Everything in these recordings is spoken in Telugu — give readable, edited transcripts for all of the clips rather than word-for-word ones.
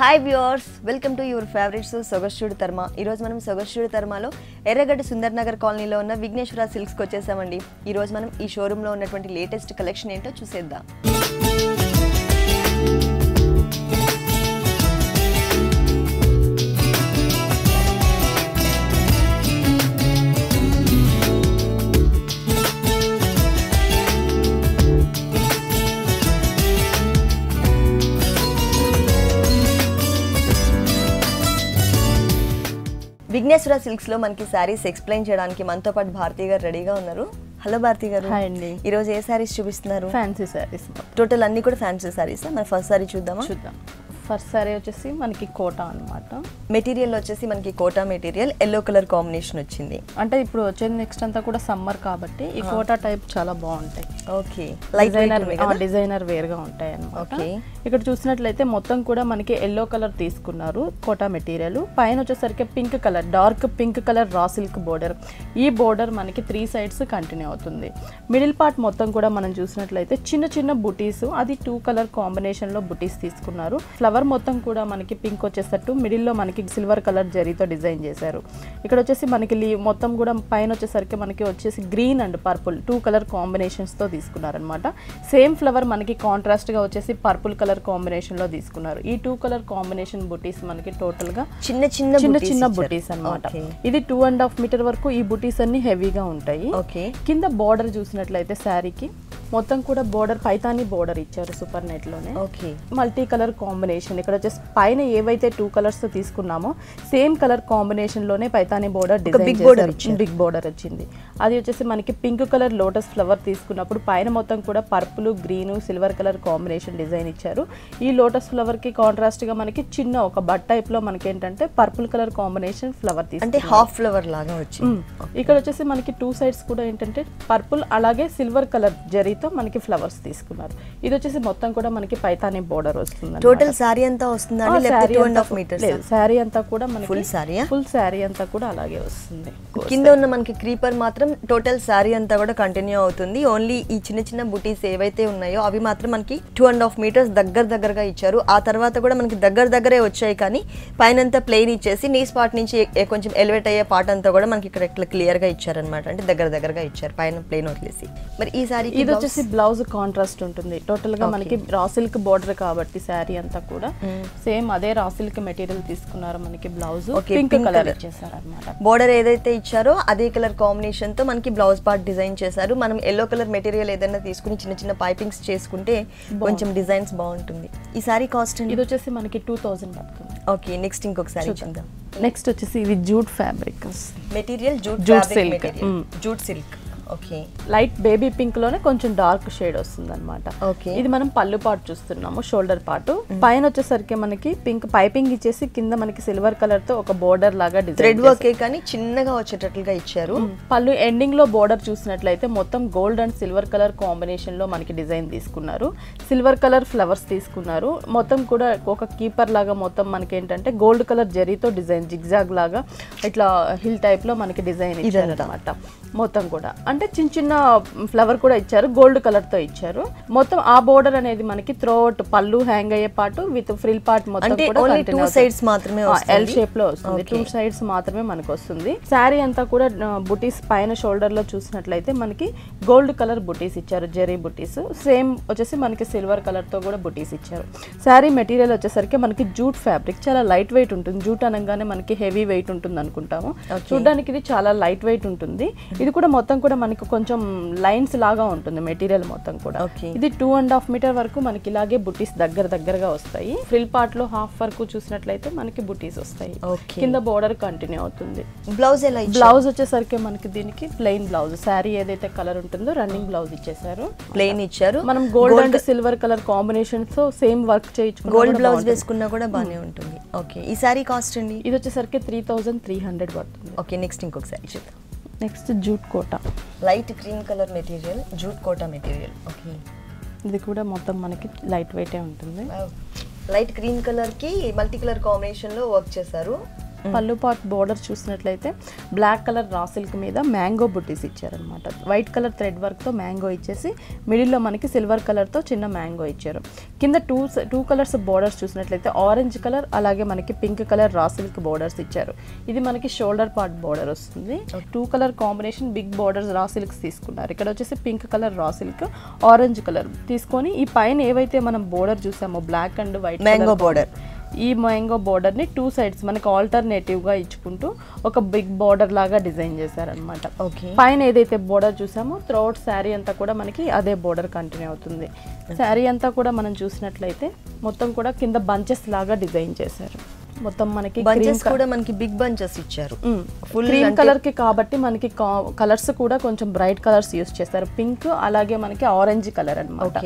Hi viewers, welcome to your favourite show సొగస్టుడు తర్మ. ఈరోజు మనం సొగస్టుడు తర్మలో ఎర్రగడ్డ సుందర్ నగర్ కాలనీలో ఉన్న విఘ్నేశ్వర సిల్క్స్కి వచ్చేసామండి. ఈరోజు మనం ఈ షోరూంలో ఉన్నటువంటి లేటెస్ట్ కలెక్షన్ ఏంటో చూసేద్దాం. విఘ్నేశ్వర సిల్క్స్ లో మనకి సారీస్ ఎక్స్ప్లెయిన్ చేయడానికి మనతో పాటు భారతి గారు రెడీగా ఉన్నారు. హలో భారతి గారు. హాయ్ అండి. ఈ రోజు ఏ సారీస్ చూపిస్తున్నారు? ఫ్యాన్సీ సారీస్. టోటల్ అన్ని కూడా ఫ్యాన్సీ సారీస్. మన ఫస్ట్ సారీ చూద్దాం. ఫస్ట్ సారీ వచ్చేసి మనకి కోటా అన్నమాట. మెటీరియల్ వచ్చేసి మనకి Kota material, yellow colour combination వచ్చింది. అంటే ఇప్పుడు వచ్చేది నెక్స్ట్ అంతా కూడా సమ్మర్ కాబట్టి ఈ కోటా టైప్ చాలా బాగుంటాయి. ఓకే, డిజైనర్ వేర్ గా ఉంటాయి అన్నమాట. ఇక్కడ చూసినట్లయితే మొత్తం కూడా మనకి ఎల్లో కలర్ తీసుకున్నారు కోటా మెటీరియల్. పైన వచ్చేసరికి pink colour, dark pink colour raw silk border. ఈ బోర్డర్ మనకి 3 sides కంటిన్యూ అవుతుంది. మిడిల్ పార్ట్ మొత్తం కూడా మనం చూసినట్లయితే చిన్న చిన్న బుటీస్, అది 2 కలర్ కాంబినేషన్ లో బుటీస్ తీసుకున్నారు. ఫ్లవర్ మొత్తం కూడా మనకి పింక్ వచ్చేసట్టు మిడిల్ లో మనకి సిల్వర్ కలర్ జరీతో డిజైన్ చేశారు. ఇక్కడ వచ్చేసి మనకి మొత్తం కూడా పైన వచ్చేసరికి మనకి వచ్చేసి green and purple 2 colour combinations తో తీసుకున్నారనమాట. సేమ్ ఫ్లవర్ మనకి కాంట్రాస్ట్ గా వచ్చేసి పర్పుల్ కలర్ కాంబినేషన్ లో తీసుకున్నారు. ఈ 2 కలర్ కాంబినేషన్ బుటీస్ మనకి టోటల్ గా చిన్న చిన్న బుటీస్ అన్నమాట. ఇది 2.5 మీటర్ వరకు ఈ బుటీస్ అన్ని హెవీగా ఉంటాయి. కింద బోర్డర్ చూసినట్లయితే శారీకి మొత్తం కూడా బోర్డర్ పైతాని బోర్డర్ ఇచ్చారు సూపర్ నెట్ లోనే. Multi colour combination. ఇక్కడ వచ్చేసి పైన ఏవైతే 2 కలర్స్ తో తీసుకున్నామో సేమ్ కలర్ కాంబినేషన్ లోనే పైతాని బోర్డర్ డిజైన్ చేశారు. బిగ్ బోర్డర్ వచ్చింది. అది వచ్చేసి మనకి పింక్ కలర్ లోటస్ ఫ్లవర్ తీసుకున్నప్పుడు పైన మొత్తం కూడా purple, green, silver colour combination design ఇచ్చారు. ఈ లోటస్ ఫ్లవర్ కి కాంట్రాస్ట్ గా మనకి చిన్న ఒక బట్ టైప్ లో మనకి ఏంటంటే పర్పుల్ కలర్ కాంబినేషన్ ఫ్లవర్ అంటే హాఫ్ ఫ్లవర్ లాగా వచ్చింది. ఇక్కడ వచ్చేసి మనకి 2 sides కూడా ఏంటంటే పర్పుల్ అలాగే సిల్వర్ కలర్ జరీతో మనకి ఫ్లవర్స్ తీసుకున్నారు. ఇది వచ్చేసి మొత్తం కూడా మనకి పైతాని బోర్డర్ వస్తుంది. టోటల్ సారీ అంతా వస్తుందా లేకపోతే 2.5 మీటర్స్? సారీ అంతా కూడా మనకి ఫుల్ సారీ అంతా కూడా అలాగే వస్తుంది. కింద ఉన్న మనకి క్రీపర్ మాత్రం టోటల్ సారీ అంతా కూడా కంటిన్యూ అవుతుంది. ఓన్లీ ఈ చిన్న చిన్న బుటీస్ ఏవైతే ఉన్నాయో అవి మాత్రం మనకి 2.5 మీటర్స్ దగ్గరగా ఇచ్చారు. ఆ తర్వాత కూడా మనకి దగ్గరే వచ్చాయి, కానీ పైన అంతా ప్లెయిన్ ఇచ్చేసి నీ స్పాట్ నుంచి కొంచెం ఎలివేట్ అయ్యే పార్ట్ అంతా కూడా మనకి ఇక్కడ ఇట్లా క్లియర్ గా ఇచ్చారనమాట. అంటే దగ్గరగా ఇచ్చారు, పైన ప్లెయిన్ వదిలేసి. మరి ఈ సారీ ఇది వచ్చేసి బ్లౌజ్ కాంట్రాస్ట్ ఉంటుంది. టోటల్ గా మనకి రా సిల్క్ బోర్డర్ కాబట్టి శారీ అంతా కూడా సేమ్ అదే రా సిల్క్ మెటీరియల్ తీసుకున్నారు. మనకి బ్లౌజ్ పింక్ కలర్ ఇచ్చేసారు అన్నమాట. బోర్డర్ ఏదైతే ఇచ్చారో అదే కలర్ కాంబినేషన్ తో మనకి బ్లౌజ్ పార్ట్ డిజైన్ చేశారు. మనం ఎల్లో కలర్ మెటీరియల్ ఏదైనా తీసుకుని చిన్న పైపింగ్స్ చేసుకుంటే కొంచెం డిజైన్స్ బాగుంటుంది. ఈ సారీ కాస్ట్ ఇది వచ్చేసి మనకి 2000 పడుతుంది. ఓకే, నెక్స్ట్ ఇంకొక సారీ చూద్దాం. నెక్స్ట్ వచ్చేసి ఇది jute fabric material, jute silk. Okay, light baby pink లోనే కొంచెం డార్క్ షేడ్ వస్తుంది అనమాట. ఓకే, ఇది మనం పళ్ళు పార్ట్ చూస్తున్నాము, షోల్డర్ పార్ట్. పైన వచ్చేసరికి మనకి పింక్ పైపింగ్ ఇచ్చేసి కింద మనకి సిల్వర్ కలర్ తో ఒక బోర్డర్ లాగా థ్రెడ్ వర్క్ కానీ చిన్నగా వచ్చేటట్లుగా ఇచ్చారు. పళ్ళు ఎండింగ్ లో బోర్డర్ చూసినట్లయితే మొత్తం gold and silver colour combination లో మనకి డిజైన్ తీసుకున్నారు. సిల్వర్ కలర్ ఫ్లవర్స్ తీసుకున్నారు. మొత్తం కూడా ఒక కీపర్ లాగా మొత్తం మనకి ఏంటంటే గోల్డ్ కలర్ జరీతో డిజైన్ జిగ్జాగ్ లాగా ఇట్లా హిల్ టైప్ లో మనకి డిజైన్ ఇచ్చారు అనమాట. మొత్తం కూడా అంటే చిన్న ఫ్లవర్ కూడా ఇచ్చారు, గోల్డ్ కలర్ తో ఇచ్చారు. మొత్తం ఆ బోర్డర్ అనేది మనకి త్రోట్ పళ్ళు హ్యాంగ్ అయ్యే పార్ట్ విత్ ఫ్రిల్ పార్ట్ మొత్తం కూడా 2 sides మాత్రమే ఎల్ షేప్ లో వస్తుంది. 2 sides మాత్రమే మనకు వస్తుంది. శారీ అంతా కూడా బుటీస్ పైన షోల్డర్ లో చూసినట్లయితే మనకి గోల్డ్ కలర్ బుటీస్ ఇచ్చారు, జెరీ బుటీస్. సేమ్ వచ్చేసి మనకి సిల్వర్ కలర్ తో కూడా బుటీస్ ఇచ్చారు. శారీ మెటీరియల్ వచ్చేసరికి మనకి జూట్ ఫ్యాబ్రిక్, చాలా లైట్ వెయిట్ ఉంటుంది. జూట్ అనగానే మనకి హెవీ వెయిట్ ఉంటుంది అనుకుంటాము, చూడడానికి ఇది చాలా లైట్ వెయిట్ ఉంటుంది. ఇది కూడా మొత్తం కూడా మనకి కొంచెం లైన్స్ లాగా ఉంటుంది మెటీరియల్ మొత్తం కూడా. ఇది 2.5 మీటర్ వరకు మనకి ఇలాగే బుటీస్ దగ్గరగా వస్తాయి. ఫ్రిల్ పార్ట్ లో హాఫ్ వరకు చూసినట్లయితే మనకి బుటీస్ వస్తాయి. కింద బోర్డర్ కంటిన్యూ అవుతుంది. బ్లౌజ్ వచ్చేసరికి మనకి దీనికి ప్లెయిన్ బ్లౌజ్, శారీ ఏదైతే కలర్ ఉంటుందో రన్నింగ్ బ్లౌజ్ ఇచ్చేసారు, ప్లెయిన్ ఇచ్చారు. మనం gold and silver colour combination తో సేమ్ వర్క్ చేయించుకున్నాం. గోల్డ్ బ్లౌజ్ వేసుకున్నా కూడా బానే ఉంటుంది. ఓకే, ఈ సారీ కాస్ట్ అండి? ఇది వచ్చేసరికి 3300 పడుతుంది. ఓకే, నెక్స్ట్ ఇంకొక సారీ చూద్దాం. Next jute Kota, light cream colour material, jute Kota material. Okay, ఇది కూడా మొత్తం మనకి లైట్ వెయిటే ఉంటుంది. లైట్ క్రీమ్ కలర్ కి మల్టీ కలర్ కాంబినేషన్ లో వర్క్ చేశారు. పళ్ళు పాట్ బోర్డర్ చూసినట్లయితే బ్లాక్ కలర్ రా సిల్క్ మీద మ్యాంగో బుట్టీస్ ఇచ్చారనమాట. వైట్ కలర్ థ్రెడ్ వర్క్తో మ్యాంగో ఇచ్చేసి మిడిల్లో మనకి సిల్వర్ కలర్తో చిన్న మ్యాంగో ఇచ్చారు. కింద టూ కలర్స్ బోర్డర్స్ చూసినట్లయితే ఆరెంజ్ కలర్ అలాగే మనకి pink colour raw silk borders ఇచ్చారు. ఇది మనకి షోల్డర్ పార్ట్ బోర్డర్ వస్తుంది. 2 colour combination big borders raw silks తీసుకున్నారు. ఇక్కడ వచ్చేసి pink colour raw silk, orange colour తీసుకొని ఈ పైన ఏవైతే మనం బోర్డర్ చూసామో black and white mango border, ఈ మ్యాంగో బోర్డర్ ని 2 సైడ్స్ మనకి ఆల్టర్నేటివ్ గా ఇచ్చుకుంటూ ఒక బిగ్ బోర్డర్ లాగా డిజైన్ చేశారనమాట. పైన ఏదైతే బోర్డర్ చూసామో త్రూఅవుట్ శారీ అంతా కూడా మనకి అదే బోర్డర్ కంటిన్యూ అవుతుంది. శారీ అంతా కూడా మనం చూసినట్లయితే మొత్తం కూడా కింద బంచెస్ లాగా డిజైన్ చేశారు. మొత్తం మనకి బంచెస్ కూడా మనకి బిగ్ బంచెస్ ఇచ్చారు. ఫుల్ క్రీమ్ కలర్ కి కాబట్టి మనకి కలర్స్ కూడా కొంచెం బ్రైట్ కలర్స్ యూస్ చేస్తారు. పింక్ అలాగే మనకి ఆరెంజ్ కలర్ అన్నమాట.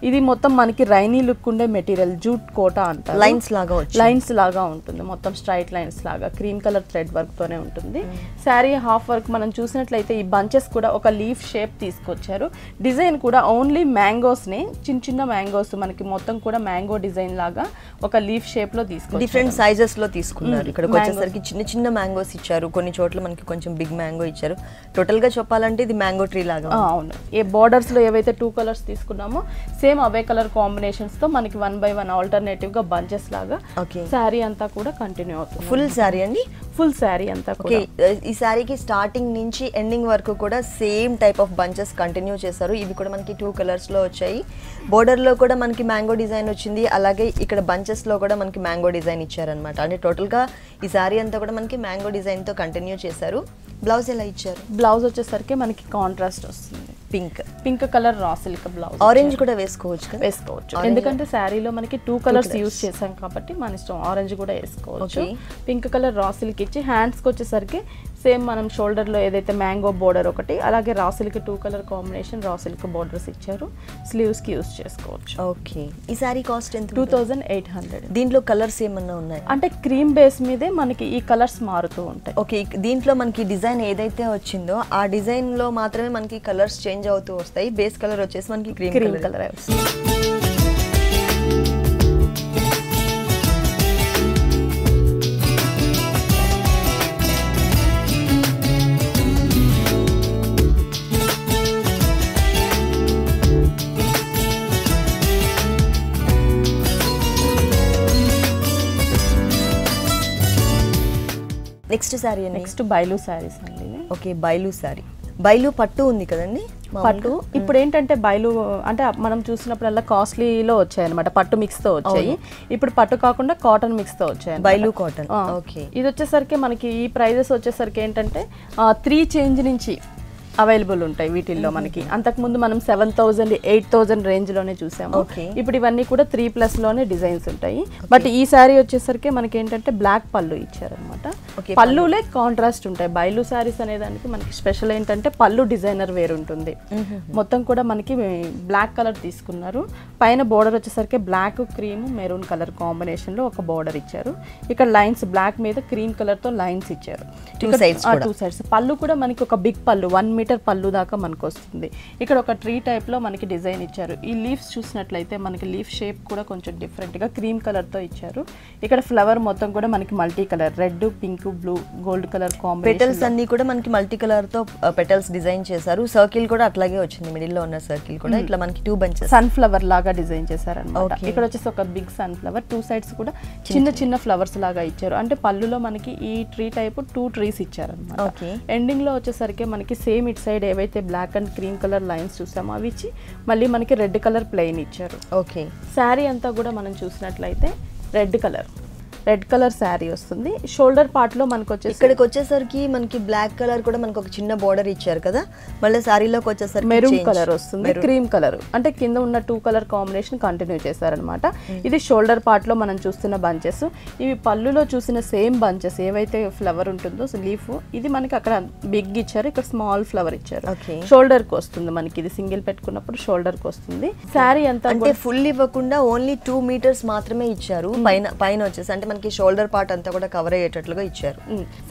ఇది మొత్తం మనకి రైనీ లుక్ ఉండే మెటీరియల్ జూట్ కోటా అంటారు. లైన్స్ లాగా ఉంటుంది, మొత్తం స్ట్రైట్ లైన్స్ లాగా క్రీమ్ కలర్ థ్రెడ్ వర్క్ తోనే ఉంటుంది. శారీ హాఫ్ వర్క్ మనం చూసినట్లయితే ఈ బంచెస్ కూడా ఒక లీఫ్ షేప్ తీసుకొచ్చారు. డిజైన్ కూడా ఓన్లీ మ్యాంగోస్ ని చిన్న చిన్న మ్యాంగోస్ మనకి మొత్తం కూడా మ్యాంగో డిజైన్ లాగా ఒక లీఫ్ షేప్ లో తీసుకొచ్చారు. డిఫరెంట్ సైజెస్ లో తీసుకున్నారు. ఇక్కడికి వచ్చేసరికి చిన్న చిన్న మ్యాంగోస్ ఇచ్చారు, కొన్ని చోట్ల మనకి కొంచెం బిగ్ మ్యాంగో ఇచ్చారు. టోటల్ గా చెప్పాలంటే ఇది మ్యాంగో ట్రీ లాగా. అవును, ఏ బోర్డర్స్ లో ఏవైతే 2 కలర్స్ తీసుకున్నామో సేమ్ అవే కలర్ కాంబినేషన్స్ తో మనకి 1 by 1 ఆల్టర్నేటివ్ గా బంచెస్ లాగా శారీ అంతా కూడా కంటిన్యూ అవుతుంది. ఫుల్ శారీ అండి, ఫుల్ శారీ అంతా కూడా. ఈ శారీకి స్టార్టింగ్ నుంచి ఎండింగ్ వరకు కూడా same type of bunches continue చేశారు. ఇవి కూడా మనకి 2 కలర్స్ లో వచ్చాయి. బోర్డర్ లో కూడా మనకి మ్యాంగో డిజైన్ వచ్చింది, అలాగే ఇక్కడ బంచెస్ లో కూడా మనకి మ్యాంగో డిజైన్ ఇచ్చారనమాట. అంటే టోటల్ గా ఈ శారీ అంతా కూడా మనకి మ్యాంగో డిజైన్ తో కంటిన్యూ చేశారు. బ్లౌజ్ ఎలా ఇచ్చారు? బ్లౌజ్ వచ్చేసరికి మనకి కాంట్రాస్ట్ వస్తుంది, pink colour raw silk blouse. Orange కూడా వేసుకోవచ్చు, ఎందుకంటే శారీలో మనకి 2 కలర్స్ యూస్ చేసాం కాబట్టి మన ఇష్టం, ఆరెంజ్ కూడా వేసుకోవచ్చు. పింక్ కలర్ రా సిల్క్ ఇచ్చి హ్యాండ్స్ కి వచ్చేసరికి సేమ్ మనం షోల్డర్ లో ఏదైతే మ్యాంగో బోర్డర్ ఒకటి, అలాగే రా సిల్క్ 2 కలర్ కాంబినేషన్ రా సిల్క్ బోర్డర్స్ ఇచ్చారు. స్లీవ్స్ కి యూస్ చేసుకోవచ్చు. ఓకే, ఈ శారీ కాస్ట్ ఎంత? 2800. దీంట్లో కలర్స్ ఏమన్నా ఉన్నాయి? అంటే క్రీమ్ బేస్ మీదే మనకి ఈ కలర్స్ మారుతూ ఉంటాయి. ఓకే, దీంట్లో మనకి డిజైన్ ఏదైతే వచ్చిందో ఆ డిజైన్ లో మాత్రమే మనకి కలర్స్ చేంజ్ అవుతూ వస్తాయి. బేస్ కలర్ వచ్చేసి మనకి క్రీమ్ కలర్ వస్తుంది. నెక్స్ట్ శారీ నెక్స్ట్ బైలు శారీస్ అండి. ఓకే, బైలు శారీ. బైలు పట్టు ఉంది కదండి, పట్టు. ఇప్పుడు ఏంటంటే బైలు అంటే మనం చూసినప్పుడల్లా కాస్ట్లీలో వచ్చాయి అనమాట, పట్టు మిక్స్ తో వచ్చాయి. ఇప్పుడు పట్టు కాకుండా కాటన్ మిక్స్ తో వచ్చాయి, బైలు కాటన్. ఓకే, ఇది వచ్చేసరికి మనకి ఈ ప్రైజెస్ వచ్చేసరికి ఏంటంటే 3 చేంజ్ నుంచి అవైలబుల్ ఉంటాయి వీటిల్లో మనకి. అంతకుముందు మనం 7000, 8000 రేంజ్ లోనే చూసాము. ఇప్పుడు ఇవన్నీ కూడా 3+ లోనే డిజైన్స్ ఉంటాయి. బట్ ఈ శారీ వచ్చేసరికి మనకి ఏంటంటే బ్లాక్ పళ్ళు ఇచ్చారనమాట. పళ్ళులే కాంట్రాస్ట్ ఉంటాయి. బైలు శారీస్ అనేదానికి మనకి స్పెషల్ ఏంటంటే పళ్ళు డిజైనర్ వేరు ఉంటుంది. మొత్తం కూడా మనకి బ్లాక్ కలర్ తీసుకున్నారు. పైన బోర్డర్ వచ్చేసరికి black cream maroon colour combination లో ఒక బోర్డర్ ఇచ్చారు. ఇక్కడ లైన్స్ బ్లాక్ మీద క్రీమ్ కలర్ తో లైన్స్ ఇచ్చారు. 2 సైడ్స్. పళ్ళు కూడా మనకి ఒక బిగ్ పళ్ళు 1 మీటర్ పళ్ళు దాకా మనకు వస్తుంది. ఇక్కడ ఒక ట్రీ టైప్ లో మనకి డిజైన్ ఇచ్చారు. ఈ లీవ్స్ చూసినట్లయితే మనకి లీఫ్ షేప్ కూడా కొంచెం డిఫరెంట్ గా క్రీమ్ కలర్ తో ఇచ్చారు. ఇక్కడ ఫ్లవర్ మొత్తం కూడా మనకి multi colour, red, pink, blue, gold colour combination. Petals అన్ని కూడా మనకి మల్టీ కలర్ తో పెటల్స్ డిజైన్ చేశారు. సర్కిల్ కూడా అట్లాగే వచ్చింది, మిడిల్ లో ఉన్న సర్కిల్ కూడా ఇట్లా మనకి 2 బంచెస్ సన్ ఫ్లవర్ లాగా డిజైన్ చేశారన్నమాట. ఇక్కడ వచ్చేసి ఒక బిగ్ సన్ ఫ్లవర్, 2 సైడ్స్ కూడా చిన్న చిన్న ఫ్లవర్స్ లాగా ఇచ్చారు. అంటే పళ్ళులో మనకి ఈ ట్రీ టైప్ 2 ట్రీస్ ఇచ్చారన్నమాట. ఎండింగ్ లో వచ్చేసరికి మనకి సేమ్ ఇట్ సైడ్ ఏవైతే black and cream colour lines చూసామో అవి ఇచ్చి మళ్ళీ మనకి రెడ్ కలర్ ప్లెయిన్ ఇచ్చారు. ఓకే, శారీ అంతా కూడా మనం చూసినట్లయితే రెడ్ కలర్ శారీ వస్తుంది. షోల్డర్ పార్ట్ లో మనకు వచ్చేసి ఇక్కడికి వచ్చేసరికి మనకి బ్లాక్ కలర్ కూడా మనకు ఒక చిన్న బోర్డర్ ఇచ్చారు కదా, మళ్ళీ శారీలోకి వచ్చేసరికి మెరూన్ కలర్ వస్తుంది, క్రీమ్ కలర్. అంటే కింద ఉన్న 2 కలర్ కాంబినేషన్ కంటిన్యూ చేశారనమాట. ఇది షోల్డర్ పార్ట్ లో మనం చూస్తున్న బంచెస్. ఇవి పళ్ళులో చూసిన సేమ్ బంచెస్ ఏవైతే ఫ్లవర్ ఉంటుందో లీఫ్, ఇది మనకి అక్కడ బిగ్ ఇచ్చారు, ఇక్కడ స్మాల్ ఫ్లవర్ ఇచ్చారు. షోల్డర్ కి వస్తుంది మనకి, ఇది సింగిల్ పెట్టుకున్నప్పుడు షోల్డర్ కి వస్తుంది. శారీ అంతా అంటే ఫుల్ ఇవ్వకుండా ఓన్లీ 2 మీటర్స్ మాత్రమే ఇచ్చారు. పైన వచ్చేసి అంటే మనకి షోల్డర్ పార్ట్ అంతా కూడా కవర్ అయ్యేటట్లుగా ఇచ్చారు.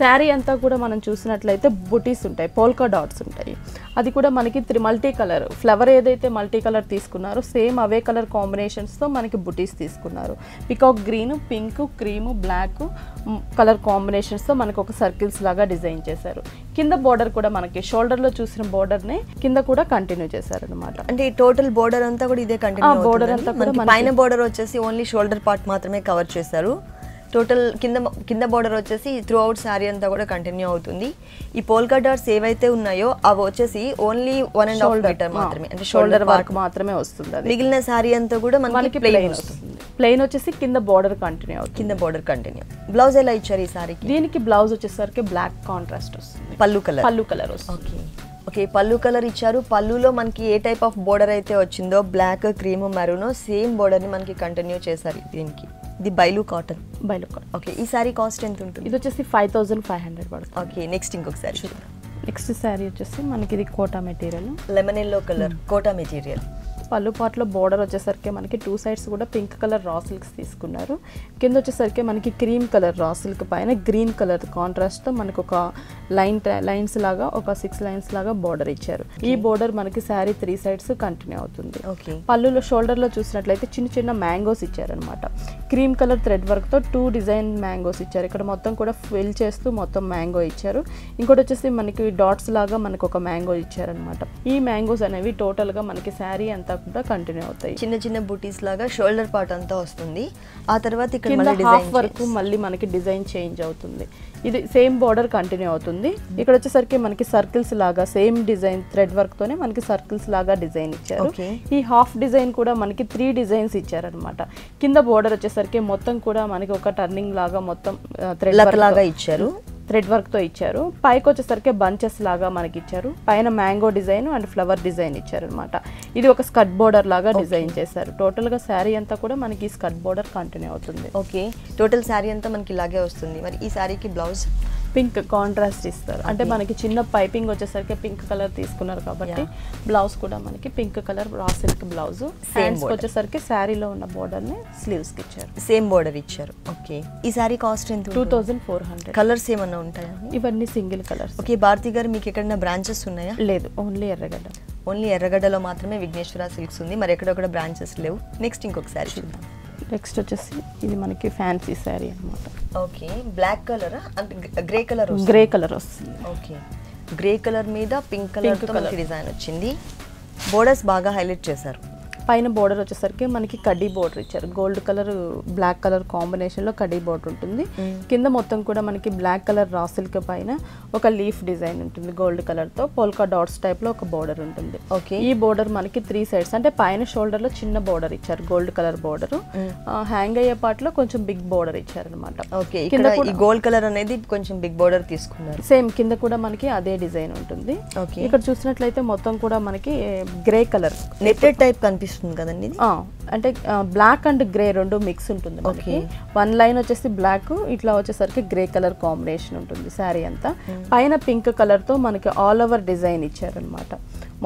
శారీ అంతా కూడా మనం చూసినట్లయితే బుటీస్ ఉంటాయి, పోల్కా డాట్స్ ఉంటాయి. అది కూడా మనకి మల్టీ కలర్ ఫ్లవర్ ఏదైతే మల్టీ కలర్ తీసుకున్నారో సేమ్ అవే కలర్ కాంబినేషన్స్తో మనకి బుటీస్ తీసుకున్నారు. Peacock green, pink, cream, black colour కాంబినేషన్స్తో మనకి ఒక సర్కిల్స్ లాగా డిజైన్ చేశారు. కింద బోర్డర్ కూడా మనకి షోల్డర్లో చూసిన బోర్డర్ని కింద కూడా కంటిన్యూ చేశారు అనమాట. అంటే ఈ టోటల్ బోర్డర్ అంతా కూడా ఇదే కంటిన్యూ. బోర్డర్ అంతా కూడా పైన బోర్డర్ వచ్చేసి ఓన్లీ షోల్డర్ పార్ట్ మాత్రమే కవర్ చేశారు. టోటల్ కింద బోర్డర్ వచ్చేసి త్రూ అవుట్ శారీ అంతా కూడా కంటిన్యూ అవుతుంది. ఈ పోల్కా డాట్స్ ఏవైతే ఉన్నాయో అవి వచ్చేసి ఓన్లీ 1.5 మీటర్ మాత్రమే, అంటే షోల్డర్ వర్క్ మాత్రమే వస్తుంది. మిగిలిన శారీ అంతా కూడా మనకి ప్లెయిన్ వస్తుంది. ప్లెయిన్ వచ్చేసి కింద బోర్డర్ కంటిన్యూ అవుతుంది. కింద బోర్డర్ కంటిన్యూ. బ్లౌజ్ ఎలా ఇచ్చారు ఈ శారీకి? దీనికి బ్లౌజ్ వచ్చేసరికి బ్లాక్ కాంట్రాస్ట్ వస్తుంది. పల్లు కలర్ వస్తుంది. ఓకే, పల్లు కలర్ ఇచ్చారు. పల్లులో మనకి ఏ టైప్ ఆఫ్ బోర్డర్ అయితే వచ్చిందో black, cream, maroon same border ని మనకి కంటిన్యూ చేశారు దీనికి. ఇది బైలు కాటన్. ఓకే, ఈ సారీ కాస్ట్ ఎంత ఉంటుంది? ఇది వచ్చేసి 5500 పడుతుంది. ఓకే, నెక్స్ట్ ఇంకొక సారీ. నెక్స్ట్ శారీ వచ్చేసి మనకి ఇది Kota material, lemon yellow colour Kota material. పళ్ళు పాటలో బోర్డర్ వచ్చేసరికి మనకి 2 సైడ్స్ కూడా పింక్ కలర్ రా సిల్క్స్ తీసుకున్నారు. కింద వచ్చేసరికి మనకి క్రీమ్ కలర్ రా సిల్క్ పైన గ్రీన్ కలర్ కాంట్రాస్ట్తో మనకు ఒక లైన్స్ లాగా ఒక 6 లైన్స్ లాగా బోర్డర్ ఇచ్చారు. ఈ బోర్డర్ మనకి శారీ 3 సైడ్స్ కంటిన్యూ అవుతుంది. ఓకే, పళ్ళులో షోల్డర్లో చూసినట్లయితే చిన్న చిన్న మ్యాంగోస్ ఇచ్చారనమాట. క్రీమ్ కలర్ థ్రెడ్ వర్క్తో 2 డిజైన్ మ్యాంగోస్ ఇచ్చారు. ఇక్కడ మొత్తం కూడా ఫిల్ చేస్తూ మొత్తం మ్యాంగో ఇచ్చారు. ఇంకోటి వచ్చేసి మనకి డాట్స్ లాగా మనకు ఒక మ్యాంగో ఇచ్చారనమాట. ఈ మ్యాంగోస్ అనేవి టోటల్గా మనకి శారీ అంతా కూడా కంటిన్యూ అవుతాయి. చిన్న చిన్న బూటీస్ లాగా షోల్డర్ పార్ట్ అంతా వస్తుంది. ఆ తర్వాత ఇక్కడ కింద హాఫ్ వరకు మళ్ళీ మనకి డిజైన్ చేంజ్ అవుతుంది. ఇది సేమ్ బోర్డర్ కంటిన్యూ అవుతుంది. ఇక్కడ వచ్చేసరికి మనకి సర్కిల్స్ లాగా సేమ్ డిజైన్ థ్రెడ్ వర్క్ తోనే మనకి సర్కిల్స్ లాగా డిజైన్ ఇచ్చారు. ఈ హాఫ్ డిజైన్ కూడా మనకి 3 డిజైన్స్ ఇచ్చారనమాట. కింద బోర్డర్ వచ్చేసరికి మొత్తం కూడా మనకి ఒక టర్నింగ్ లాగా మొత్తం థ్రెడ్ లాగా ఇచ్చారు, థ్రెడ్ వర్క్తో ఇచ్చారు. పైకి వచ్చేసరికి బంచెస్ లాగా మనకి ఇచ్చారు. పైన mango design and flower design ఇచ్చారు అనమాట. ఇది ఒక స్కర్ట్ బోర్డర్ లాగా డిజైన్ చేశారు. టోటల్గా శారీ అంతా కూడా మనకి స్కర్ట్ బోర్డర్ కంటిన్యూ అవుతుంది. ఓకే, టోటల్ శారీ అంతా మనకి ఇలాగే వస్తుంది. మరి ఈ శారీకి బ్లౌజ్ పింక్ కాంట్రాస్ట్ ఇస్తారు. అంటే మనకి చిన్న పైపింగ్ వచ్చేసరికి పింక్ కలర్ తీసుకున్నారు కాబట్టి బ్లౌజ్ కూడా మనకి pink colour raw silk blouse. Hands వచ్చేసరికి శారీలో ఉన్న బోర్డర్ ని స్లీవ్స్ కి ఇచ్చారు, సేమ్ బోర్డర్ ఇచ్చారు. ఓకే, ఈ శారీ కాస్ట్ ఎంత? 2400. కలర్స్ ఏమన్నా ఉంటాయా? ఇవన్నీ సింగిల్ కలర్స్. ఓకే, భారతి గారు మీకు ఎక్కడైనా బ్రాంచెస్ ఉన్నాయా? లేదు, ఓన్లీ ఎర్రగడ్డ. ఓన్లీ ఎర్రగడ్డలో మాత్రమే విఘ్నేశ్వర సిల్క్స్ ఉంది, మరి ఎక్కడొక్కడ బ్రాంచెస్ లేవు. నెక్స్ట్ ఇంకొక శారీ చూద్దాం. నెక్స్ట్ వచ్చేసి ఇది మనకి ఫ్యాన్సీ శారీ అనమాట. ఓకే, బ్లాక్ కలర్ అంటే గ్రే కలర్ వస్తుంది. ఓకే, గ్రే కలర్ మీద పింక్ కలర్ డిజైన్ వచ్చింది. బోర్డర్స్ బాగా హైలైట్ చేశారు. పైన బోర్డర్ వచ్చేసరికి మనకి కడ్డీ బోర్డర్ ఇచ్చారు. Gold colour black colour combination లో కడ్డీ బోర్డర్ ఉంటుంది. కింద మొత్తం కూడా మనకి బ్లాక్ కలర్ రా సిల్క్ పైన ఒక లీఫ్ డిజైన్ ఉంటుంది. గోల్డ్ కలర్ తో పోల్కా డాట్స్ టైప్ లో ఒక బోర్డర్ ఉంటుంది. ఓకే, ఈ బోర్డర్ మనకి 3 సైడ్స్ అంటే పైన షోల్డర్ లో చిన్న బోర్డర్ ఇచ్చారు, గోల్డ్ కలర్ బోర్డర్. హ్యాంగ్ అయ్యే పార్ట్ లో కొంచెం బిగ్ బోర్డర్ ఇచ్చారు అనమాట. ఓకే, ఈ గోల్డ్ కలర్ అనేది కొంచెం బిగ్ బోర్డర్ తీసుకున్నారు. సేమ్ కింద కూడా మనకి అదే డిజైన్ ఉంటుంది. ఇక్కడ చూసినట్లయితే మొత్తం కూడా మనకి గ్రే కలర్ నెట్టెడ్ టైప్ కనిపిస్తుంది కదండి. అంటే బ్లాక్ అండ్ గ్రే రెండు మిక్స్ ఉంటుంది. మనకి 1 లైన్ వచ్చేసి బ్లాక్, ఇట్లా వచ్చేసరికి గ్రే కలర్ కాంబినేషన్ ఉంటుంది శారీ అంతా. పైన పింక్ కలర్ తో మనకి ఆల్ ఓవర్ డిజైన్ ఇచ్చారనమాట.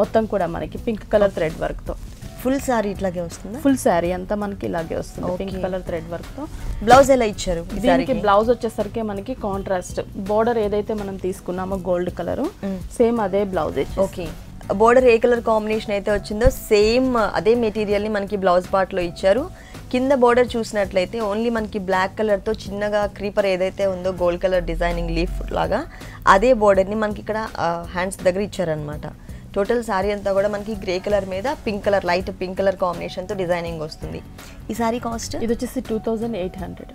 మొత్తం కూడా మనకి పింక్ కలర్ థ్రెడ్ వర్క్ తో ఫుల్ శారీ ఇట్లాగే వస్తుంది. ఫుల్ శారీ అంతా మనకి ఇలాగే వస్తుంది పింక్ కలర్ థ్రెడ్ వర్క్ తో. బ్లౌజ్ ఎలా ఇచ్చారు? దీనికి బ్లౌజ్ వచ్చేసరికి మనకి కాంట్రాస్ట్ బోర్డర్ ఏదైతే మనం తీసుకున్నామో గోల్డ్ కలర్ సేమ్ అదే బ్లౌజ్. ఓకే, బోర్డర్ ఏ కలర్ కాంబినేషన్ అయితే వచ్చిందో సేమ్ అదే మెటీరియల్ని మనకి బ్లౌజ్ పార్ట్లో ఇచ్చారు. కింద బోర్డర్ చూసినట్లయితే ఓన్లీ మనకి బ్లాక్ కలర్తో చిన్నగా క్రీపర్ ఏదైతే ఉందో గోల్డ్ కలర్ డిజైనింగ్ లీఫ్ లాగా అదే బోర్డర్ని మనకి ఇక్కడ హ్యాండ్స్ దగ్గర ఇచ్చారనమాట. టోటల్ శారీ అంతా కూడా మనకి గ్రే కలర్ మీద pink colour light pink colour కాంబినేషన్తో డిజైనింగ్ వస్తుంది. ఈ శారీ కాస్ట్ ఇది వచ్చేసి 2800.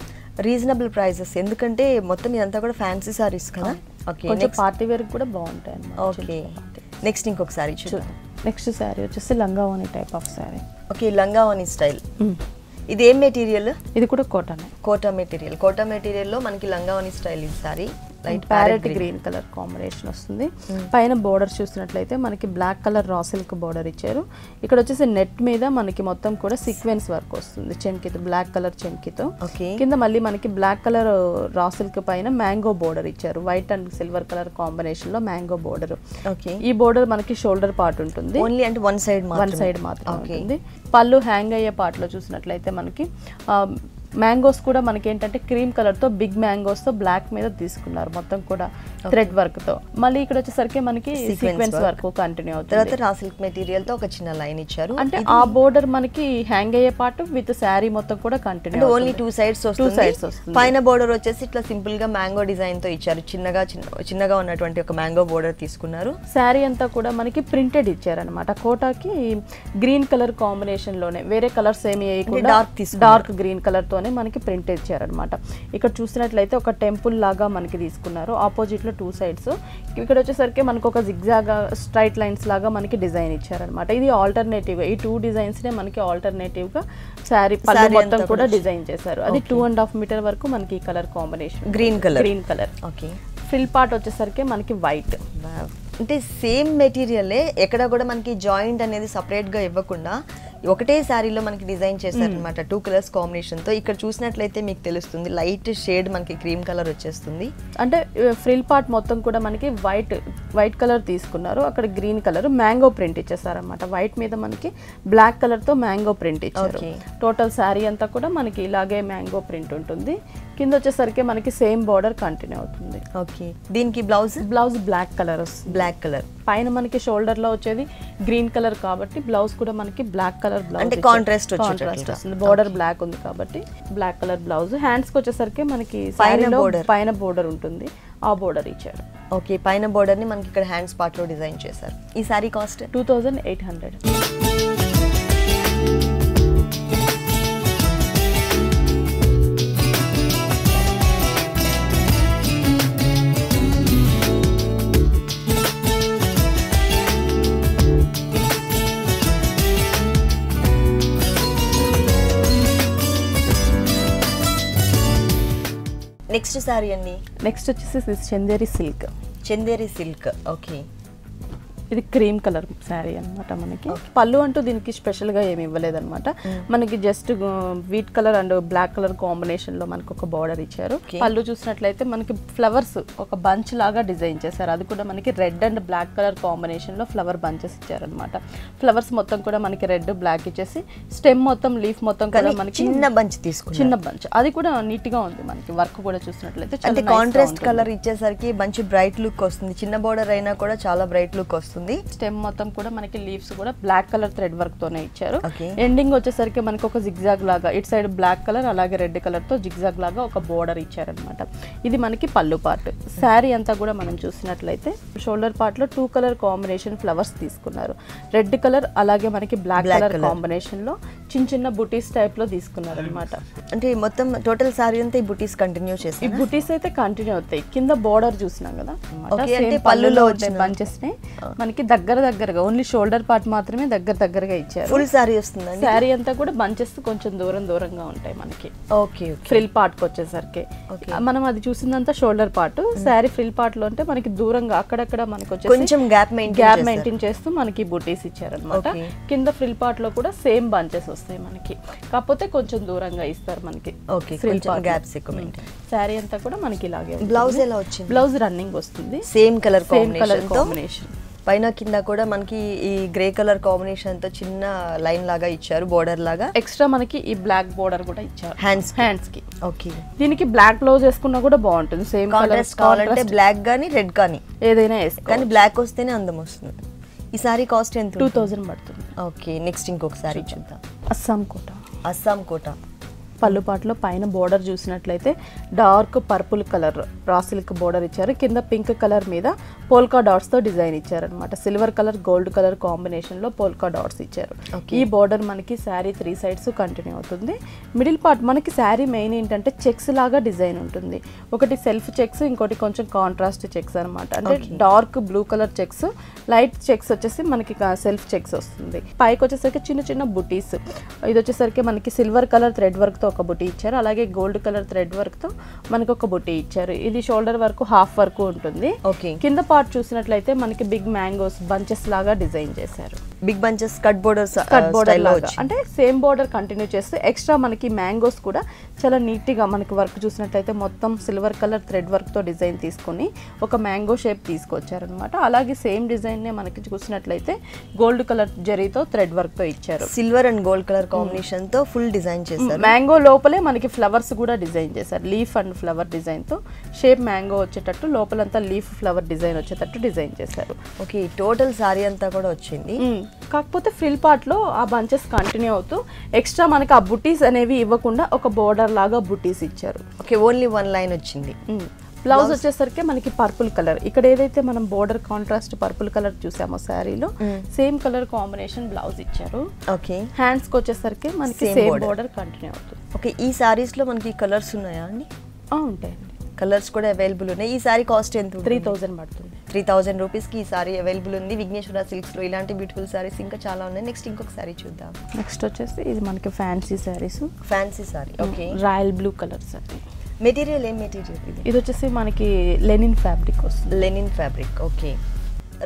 రీజనబుల్ ప్రైసెస్, ఎందుకంటే మొత్తం ఇదంతా కూడా ఫ్యాన్సీ శారీస్ కదా. ఓకే, పార్టీ వేర్ కూడా బాగుంటాయి అన్నమాట. ఓకే, నెక్స్ట్ ఇంకొక శారీ చూద్దాం. నెక్స్ట్ శారీ వచ్చేసి langa voni type of sari. Okay, langa voni style. ఇది ఏం మెటీరియల్? ఇది కూడా కోటానే. కోటా మెటీరియల్. కోటా మెటీరియల్లో మనకి లంగావోని స్టైల్ ఈ sari. Light parrot green colour combination వస్తుంది. పైన బోర్డర్ చూసినట్లయితే మనకి black colour raw silk border ఇచ్చారు. ఇక్కడ వచ్చేసి నెట్ మీద మనకి మొత్తం కూడా సీక్వెన్స్ వర్క్ వస్తుంది చెంకితో, బ్లాక్ కలర్ చెంకితో. కింద మళ్ళీ మనకి బ్లాక్ కలర్ రా సిల్క్ పైన మ్యాంగో బోర్డర్ ఇచ్చారు. White and silver colour combination లో మ్యాంగో బోర్డర్. ఈ బోర్డర్ మనకి షోల్డర్ పార్ట్ ఉంటుంది, ఓన్లీ అంటే వన్ సైడ్ మాత్రమే ఉంటుంది. పళ్ళు హ్యాంగ్ అయ్యే పార్ట్ లో చూసినట్లయితే మనకి మ్యాంగోస్ కూడా మనకి ఏంటంటే క్రీమ్ కలర్ తో బిగ్ మ్యాంగోస్ తో బ్లాక్ మీద తీసుకున్నారు మొత్తం కూడా థ్రెడ్ వర్క్ తో. మళ్ళీ ఇక్కడ వచ్చేసరికి మనకి సీక్వెన్స్ వర్క్ కంటిన్యూ అవుతుంది. తర్వాత రా సిల్క్ మెటీరియల్ తో ఒక చిన్న లైన్ ఇచ్చారు. అంటే ఆ బోర్డర్ మనకి హ్యాంగ్ అయ్యే పార్ట్ విత్ శారీ మొత్తం కూడా కంటిన్యూ ఓన్లీ 2 సైడ్స్ వస్తుంది. పైన బోర్డర్ వచ్చేసి ఇట్లా సింపుల్ గా మ్యాంగో డిజైన్ తో ఇచ్చారు. చిన్నగా ఉన్నటువంటి ఒక మ్యాంగో బోర్డర్ తీసుకున్నారు. శారీ అంతా కూడా మనకి ప్రింటెడ్ ఇచ్చారనమాట. కోటాకి గ్రీన్ కలర్ కాంబినేషన్ లోనే వేరే కలర్స్ ఏమి వేయకుండా డార్క్ గ్రీన్ కలర్ తోనే మనకి ప్రింట్ ఇచ్చారనమాట. ఇక్కడ చూసినట్లయితే ఒక టెంపుల్ లాగా మనకి తీసుకున్నారు. ఆపోజిట్ లో 2 సైడ్స్. ఇక్కడ వచ్చేసరికి మనకు ఒక జిగ్జాగ్ స్ట్రైట్ లైన్స్ లాగా మనకి డిజైన్ ఇచ్చారనమాట. ఇది ఆల్టర్నేటివ్. ఈ 2 డిజైన్స్ నే మనకి ఆల్టర్నేటివ్ గా శారీ పళ్ళు మొత్తం కూడా డిజైన్ చేశారు. అది 2.5 మీటర్ వరకు మనకి ఈ colour combination green colour. Okay. Frill part వచ్చేసరికి మనకి వైట్. అంటే సేమ్ మెటీరియలే ఎక్కడ కూడా మనకి జాయింట్ అనేది సపరేట్ గా ఇవ్వకుండా ఒకటే శారీలో మనకి డిజైన్ చేశారనమాట 2 కలర్స్ కాంబినేషన్ తో. ఇక్కడ చూసినట్లయితే మీకు తెలుస్తుంది లైట్ షేడ్ మనకి క్రీమ్ కలర్ వచ్చేస్తుంది. అంటే ఫ్రిల్ పార్ట్ మొత్తం కూడా మనకి వైట్ కలర్ తీసుకున్నారు. అక్కడ గ్రీన్ కలర్ మ్యాంగో ప్రింట్ ఇచ్చేసారనమాట. వైట్ మీద మనకి బ్లాక్ కలర్ తో మ్యాంగో ప్రింట్ ఇచ్చారు. టోటల్ శారీ అంతా కూడా మనకి ఇలాగే మ్యాంగో ప్రింట్ ఉంటుంది. కింద వచ్చేసరికి మనకి సేమ్ బార్డర్ కంటిన్యూ అవుతుంది. ఓకే. దీనికి బ్లౌజ్ బ్లాక్ కలర్ వస్తుంది. బ్లాక్ కలర్ పైన మనకి షోల్డర్ లో వచ్చేది గ్రీన్ కలర్ కాబట్టి బ్లౌజ్ కూడా మనకి బ్లాక్ కలర్ బ్లౌజ్. అంటే కాంట్రాస్ట్ వస్తుంది. బోర్డర్ బ్లాక్ ఉంది కాబట్టి బ్లాక్ కలర్ బ్లౌజ్. హ్యాండ్స్ కి వచ్చేసరికి మనకి పైన బోర్డర్ ఉంటుంది. ఆ బోర్డర్ ఇచ్చారు. ఓకే. పైన బోర్డర్ ని మనకి ఇక్కడ హ్యాండ్స్ పార్ట్ లో డిజైన్ చేశారు. ఈ సారీ కాస్ట్ 2800. నెక్స్ట్ సారీ అండి. నెక్స్ట్ వచ్చేసి చందేరి సిల్క్. ఓకే. ఇది క్రీమ్ కలర్ శారీ అనమాట. మనకి పళ్ళు అంటూ దీనికి స్పెషల్ గా ఏమి ఇవ్వలేదన్నమాట. మనకి just wheat colour and black colour combination లో మనకు ఒక బార్డర్ ఇచ్చారు. పళ్ళు చూసినట్లయితే మనకి ఫ్లవర్స్ ఒక బంచ్ లాగా డిజైన్ చేశారు. అది కూడా మనకి red and black colour combination లో ఫ్లవర్ బంచెస్ ఇచ్చారనమాట. ఫ్లవర్స్ మొత్తం కూడా మనకి రెడ్ బ్లాక్ ఇచ్చేసి స్టెమ్ మొత్తం లీఫ్ మొత్తం కూడా మనకి చిన్న బంచ్ అది కూడా నీట్ గా ఉంది. మనకి వర్క్ కూడా చూసినట్లయితే అంటే కాంట్రాస్ట్ కలర్ ఇచ్చేసరికి మంచి బ్రైట్ లుక్ వస్తుంది. చిన్న బార్డర్ అయినా కూడా చాలా బ్రైట్ లుక్ వస్తుంది. స్టెమ్ మొత్తం కూడా మనకి లీవ్స్ కూడా బ్లాక్ కలర్ థ్రెడ్ వర్క్ తోనే ఇచ్చారు. ఎండింగ్ వచ్చేసరికి మనకి ఒక జిగ్జాగ్ లాగా ఇటు సైడ్ బ్లాక్ కలర్ అలాగే రెడ్ కలర్ తో జిగ్జాగ్ లాగా ఒక బోర్డర్ ఇచ్చారనమాట. ఇది మనకి పళ్ళు పార్ట్. శారీ అంతా కూడా మనం చూసినట్లయితే షోల్డర్ పార్ట్ లో 2 కలర్ కాంబినేషన్ ఫ్లవర్స్ తీసుకున్నారు. రెడ్ కలర్ అలాగే మనకి బ్లాక్ కలర్ కాంబినేషన్ లో చిన్న బుటీస్ టైప్ లో తీసుకున్నారు అనమాట. అంటే మొత్తం టోటల్ శారీ అంతా ఈ బుటీస్ కంటిన్యూ చేసి ఈ బుటీస్ అయితే కంటిన్యూ అవుతాయి. కింద బోర్డర్ చూసినాం కదా. పళ్ళులో బంచెస్ ని మనకి దగ్గరగా ఓన్లీ షోల్డర్ పార్ట్ మాత్రమే దగ్గరగా ఇచ్చారు. ఫుల్ శారీ వస్తుంది. శారీ అంతా కూడా బంచెస్ కొంచెం దూరంగా ఉంటాయి మనకి. ఓకే. ఫ్రిల్ పార్ట్ కి వచ్చేసరికి మనం అది చూసిందంతా shoulder part. Sari frill part లో అంటే మనకి దూరంగా అక్కడక్కడ మనకి వచ్చేసి కొంచెం గ్యాప్ మెయింటైన్ చేస్తూ మనకి బూటీస్ ఇచ్చారనమాట. కింద ఫ్రిల్ పార్ట్ లో కూడా సేమ్ బంచెస్ వస్తాయి మనకి. కాకపోతే కొంచెం దూరంగా ఇస్తారు మనకి. ఫ్రిల్ పార్ట్ గ్యాప్స్ ఎక్కువ మెయింటైన్. శారీ అంతా కూడా మనకి ఇలాగే. బ్లౌజ్ ఎలా వచ్చింది? బ్లౌజ్ రన్నింగ్ వస్తుంది. Same colour combination. పైన కింద కూడా మనకి ఈ గ్రే కలర్ కాంబినేషన్ తో చిన్న లైన్ లాగా ఇచ్చారు. బోర్డర్ లాగా ఎక్స్ట్రా మనకి ఈ బ్లాక్ బోర్డర్ కూడా ఇచ్చారు హ్యాండ్స్ కి. ఓకే. దీనికి బ్లాక్ బ్లౌజ్ వేసుకున్నా కూడా బాగుంటుంది. సేమ్ కలర్ కావాలంటే బ్లాక్ గానీ రెడ్ కానీ ఏదైనా వేసుకో. కానీ బ్లాక్ వస్తేనే అందం వస్తుంది. ఈ సారీ కాస్ట్ ఎంత? 2000 పడుతుంది. ఓకే. నెక్స్ట్ ఇంకొక సారీ చూద్దాం. అస్సాం కోట. పళ్ళు పాటలో పైన బోర్డర్ చూసినట్లయితే dark purple colour raw silk border ఇచ్చారు. కింద పింక్ కలర్ మీద పోల్కా డాట్స్ తో డిజైన్ ఇచ్చారనమాట. Silver colour gold colour combination లో పోల్కా డాట్స్ ఇచ్చారు. ఈ బోర్డర్ మనకి శారీ 3 సైడ్స్ కంటిన్యూ అవుతుంది. మిడిల్ పార్ట్ మనకి శారీ మెయిన్ ఏంటంటే చెక్స్ లాగా డిజైన్ ఉంటుంది. ఒకటి సెల్ఫ్ చెక్స్, ఇంకోటి కొంచెం కాంట్రాస్ట్ చెక్స్ అనమాట. అంటే dark blue colour checks, light checks వచ్చేసి మనకి సెల్ఫ్ చెక్స్ వస్తుంది. పైకి వచ్చేసరికి చిన్న బుటీస్. ఇది వచ్చేసరికి మనకి సిల్వర్ కలర్ థ్రెడ్ వర్క్ తో ఒక బుటీ ఇచ్చారు. అలాగే గోల్డ్ కలర్ థ్రెడ్ వర్క్ తో మనకి ఒక బుటీ ఇచ్చారు. ఇది షోల్డర్ వరకు హాఫ్ వరకు ఉంటుంది. కింద పార్ట్ చూసినట్లయితే మనకి బిగ్ మ్యాంగోస్ బంచెస్ లాగా డిజైన్ చేశారు. బిగ్ బంచెస్ కట్ బోర్డర్స్ అంటే సేమ్ బోర్డర్ కంటిన్యూ చేస్తే ఎక్స్ట్రా మనకి మ్యాంగోస్ కూడా చాలా నీట్గా మనకి వర్క్ చూసినట్లయితే మొత్తం సిల్వర్ కలర్ థ్రెడ్ వర్క్తో డిజైన్ తీసుకొని ఒక మ్యాంగో షేప్ తీసుకొచ్చారనమాట. అలాగే సేమ్ డిజైన్నే మనకి చూసినట్లయితే గోల్డ్ కలర్ జరీతో థ్రెడ్ వర్క్తో ఇచ్చారు. సిల్వర్ అండ్ గోల్డ్ కలర్ కాంబినేషన్తో ఫుల్ డిజైన్ చేశారు. మ్యాంగో లోపలే మనకి ఫ్లవర్స్ కూడా డిజైన్ చేశారు. లీఫ్ అండ్ ఫ్లవర్ డిజైన్తో షేప్ మ్యాంగో వచ్చేటట్టు లోపలంతా లీఫ్ ఫ్లవర్ డిజైన్ వచ్చేటట్టు డిజైన్ చేశారు. ఓకే, టోటల్ సారీ అంతా కూడా వచ్చింది. కాకపోతే ఫ్రిల్ పార్ట్లో ఆ బంచెస్ కంటిన్యూ అవుతూ ఎక్స్ట్రా మనకి ఆ బుటీస్ అనేవి ఇవ్వకుండా ఒక బోర్డర్ లాగా బుటీస్ ఇచ్చారు. ఓకే, ఓన్లీ వన్ లైన్ వచ్చింది. బ్లౌజ్ వచ్చేసరికి మనకి పర్పుల్ కలర్, ఇక్కడ ఏదైతే మనం బోర్డర్ కాంట్రాస్ట్ పర్పుల్ కలర్ చూసామో శారీలో సేమ్ కలర్ కాంబినేషన్ బ్లౌజ్ ఇచ్చారు. ఓకే, హ్యాండ్స్ కి వచ్చేసరికి మనకి సేమ్ బోర్డర్ కంటిన్యూ అవుతుంది. ఓకే, ఈ సారీస్ లో మనకి కలర్స్ ఉన్నాయా అండి? ఉంటాయండి, కలర్స్ కూడా అవైలబుల్ ఉన్నాయి. ఈ సారీ కాస్ట్ ఎంత? 3000 పడుతుంది. 3000 రూపీస్కి ఈ సారీ అవైలబుల్ ఉంది విఘ్నేశ్వర సిల్క్స్లో. ఇలాంటి బ్యూటిఫుల్ సారీస్ ఇంకా చాలా ఉన్నాయి. నెక్స్ట్ ఇంకొక సారీ చూద్దాం. నెక్స్ట్ వచ్చేసి ఇది మనకి fancy saris. Fancy sorry. Okay, royal blue colour sorry. Material ఏం మెటీరియల్ ఇది వచ్చేసి మనకి లెనిన్ ఫ్యాబ్రిక్ వస్తుంది. Linen fabric. Okay,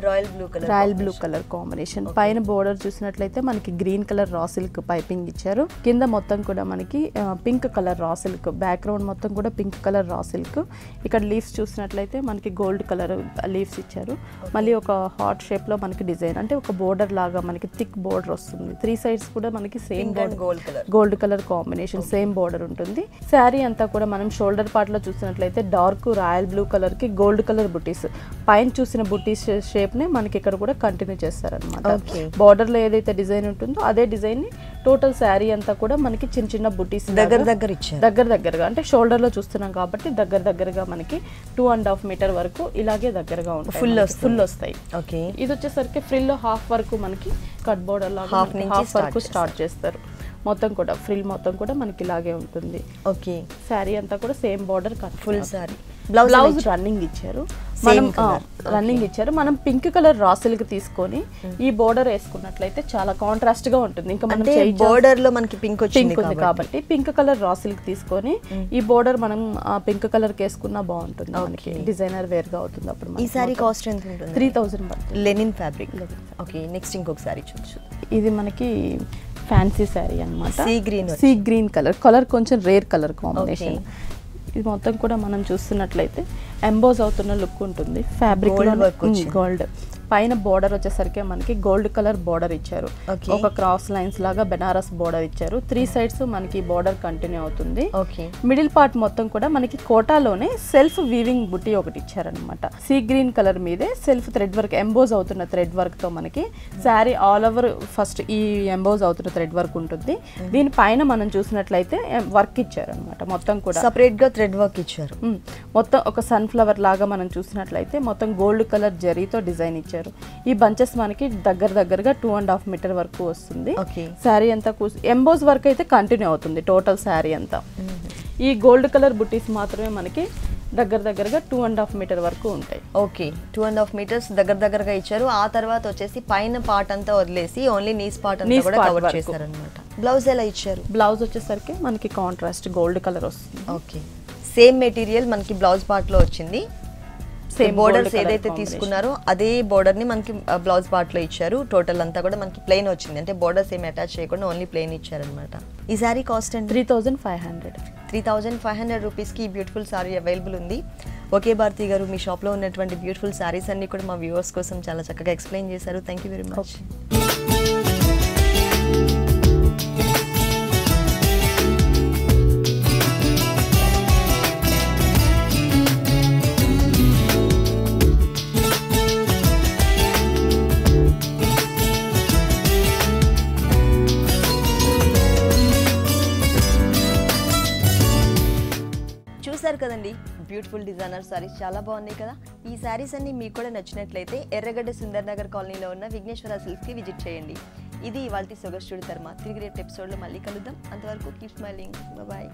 royal blue colour combination. పైన బోర్డర్ చూసినట్లయితే మనకి green colour raw silk piping ఇచ్చారు. కింద మొత్తం కూడా మనకి pink colour raw silk, background మొత్తం కూడా పింక్ కలర్ రా సిల్క్. ఇక్కడ లీవ్స్ చూసినట్లయితే మనకి గోల్డ్ కలర్ లీవ్స్ ఇచ్చారు. మళ్ళీ ఒక హార్ట్ షేప్ లో మనకి డిజైన్, అంటే ఒక బోర్డర్ లాగా మనకి థిక్ బోర్డర్ వస్తుంది. 3 సైడ్స్ కూడా మనకి same gold colour combination, same border ఉంటుంది. శారీ అంతా కూడా మనం షోల్డర్ పార్ట్ లో చూసినట్లయితే డార్క్ రాయల్ బ్లూ కలర్ కి గోల్డ్ కలర్ బుటీస్, పైన చూసిన బుటీస్ షేప్ నే మనకి ఇక్కడ కూడా కంటిన్యూ చేస్తారనమాట. బార్డర్ లో ఏదైతే డిజైన్ ఉంటుందో అదే డిజైన్ ని టోటల్ శారీ అంతా కూడా మనకి చిన్న చిన్న బుటీస్ దగ్గరగా, అంటే షోల్డర్ లో చూస్తున్నాం కాబట్టి దగ్గరగా మనకి 2.5 మీటర్ వరకు ఇలాగే దగ్గరగా ఉంటాయి, ఫుల్ వస్తాయి. ఓకే, ఇది వచ్చేసరికి ఫ్రిల్ లో హాఫ్ వరకు మనకి కట్ బోర్డర్ లాగా హాఫ్ వరకు స్టార్ట్ చేస్తారు. మొత్తం కూడా ఫ్రిల్ మొత్తం కూడా మనకి ఇలాగే ఉంటుంది. ఓకే, శారీ అంతా కూడా same border full sari. Blouse running ఇచ్చారు. మనం పింక్ కలర్ రా సిల్క్ తీసుకొని ఈ బోర్డర్ వేసుకున్నట్లయితే చాలా కాంట్రాస్ట్ గా ఉంటుంది. ఇంకా మనం బోర్డర్ లో మనకి పింక్ ఉంది కాబట్టి పింక్ కలర్ రా సిల్క్ తీసుకొని ఈ బోర్డర్ మనం పింక్ కలర్ వేసుకున్నా బాగుంటుంది, మనకి డిజైనర్ వేర్ గా అవుతుంది. అప్పుడు ఈ సారీ కాస్ట్ ఎంత ఉంటుంది? 3000 పడుతుంది. Linen fabric. ఓకే, నెక్స్ట్ ఇంకొక సారీ చూడొచ్చు. ఇది మనకి ఫ్యాన్సీ శారీ అన్నమాట. సీ గ్రీన్ కలర్ కొంచెం రేర్ కలర్ కాంబినేషన్. ఇది మొత్తం కూడా మనం చూస్తున్నట్లయితే ఎంబోజ్ అవుతున్న లుక్ ఉంటుంది. ఫ్యాబ్రిక్ గోల్డ్, పైన బోర్డర్ వచ్చేసరికి మనకి గోల్డ్ కలర్ బోర్డర్ ఇచ్చారు. ఒక క్రాస్ లైన్స్ లాగా బెనారస్ బోర్డర్ ఇచ్చారు. 3 సైడ్స్ మనకి బోర్డర్ కంటిన్యూ అవుతుంది. మిడిల్ పార్ట్ మొత్తం కూడా మనకి కోటాలోనే సెల్ఫ్ వీవింగ్ బుట్టి ఒకటి ఇచ్చారనమాట. సీ గ్రీన్ కలర్ మీదే సెల్ఫ్ థ్రెడ్ వర్క్, ఎంబోజ్ అవుతున్న థ్రెడ్ వర్క్ తో మనకి శారీ ఆల్ ఓవర్ ఫస్ట్ ఈ ఎంబోజ్ అవుతున్న థ్రెడ్ వర్క్ ఉంటుంది. దీనిపైన మనం చూసినట్లయితే వర్క్ ఇచ్చారనమాట. మొత్తం కూడా సపరేట్ గా థ్రెడ్ వర్క్ ఇచ్చారు. మొత్తం ఒక సన్ఫ్లవర్ లాగా మనం చూసినట్లయితే మొత్తం గోల్డ్ కలర్ జరీతో డిజైన్ ఇచ్చారు. ఈ బంచెస్ మనకి దగ్గరగా 2.5 మీటర్ వరకు వస్తుంది. శారీ అంతా ఎంబోజ్ వర్క్ అయితే కంటిన్యూ అవుతుంది టోటల్ శారీ అంతా. ఈ గోల్డ్ కలర్ బుటీస్ మాత్రమే మనకి దగ్గరగా 2.5 మీటర్ వరకు ఉంటాయి. ఓకే, 2.5 మీటర్స్ దగ్గరగా ఇచ్చారు. ఆ తర్వాత వచ్చేసి పైన పార్ట్ అంతా వదిలేసి ఓన్లీ నీస్ పార్ట్ అంతా కూడా కవర్ చేశారు అన్నమాట. బ్లౌజ్ ఎలా ఇచ్చారు? బ్లౌజ్ వచ్చేసరికి మనకి కాంట్రాస్ట్ గోల్డ్ కలర్ వస్తుంది. ఓకే, సేమ్ మెటీరియల్ మనకి బ్లౌజ్ పార్ట్ లో వచ్చింది. సేమ్ బోర్డర్స్ ఏదైతే తీసుకున్నారో అదే బోర్డర్ ని మనకి బ్లౌజ్ పార్ట్ లో ఇచ్చారు. టోటల్ అంతా కూడా మనకి ప్లెయిన్ వచ్చింది, అంటే బోర్డర్స్ ఏమి అటాచ్ చేయకుండా ఓన్లీ ప్లెయిన్ ఇచ్చారనమాట. ఈ సారీ కాస్ట్ అండి 3500 రూపీస్కి ఈ బ్యూటిఫుల్ సారీ అవైలబుల్ ఉంది. ఓకే భారతి గారు, మీ షాప్లో ఉన్నటువంటి బ్యూటిఫుల్ సారీస్ అన్ని కూడా మా వ్యూవర్స్ కోసం చాలా చక్కగా ఎక్స్ప్లెయిన్ చేశారు. Thank you very much. చూసారు కదండి, బ్యూటిఫుల్ డిజైనర్ సారీస్ చాలా బాగున్నాయి కదా. ఈ సారీస్ అన్ని మీకు కూడా నచ్చినట్లయితే ఎర్రగడ్డ సుందర్ నగర్ కాలనీలో ఉన్న విఘ్నేశ్వర సిల్క్స్కి విజిట్ చేయండి. ఇది ఇవాల్టి సొగసు చూడు ధర్మ. తిరిగి రేపు ఎపిసోడ్లో మళ్ళీ కలుద్దాం. అంతవరకు కీప్ స్మైలింగ్. బాయ్.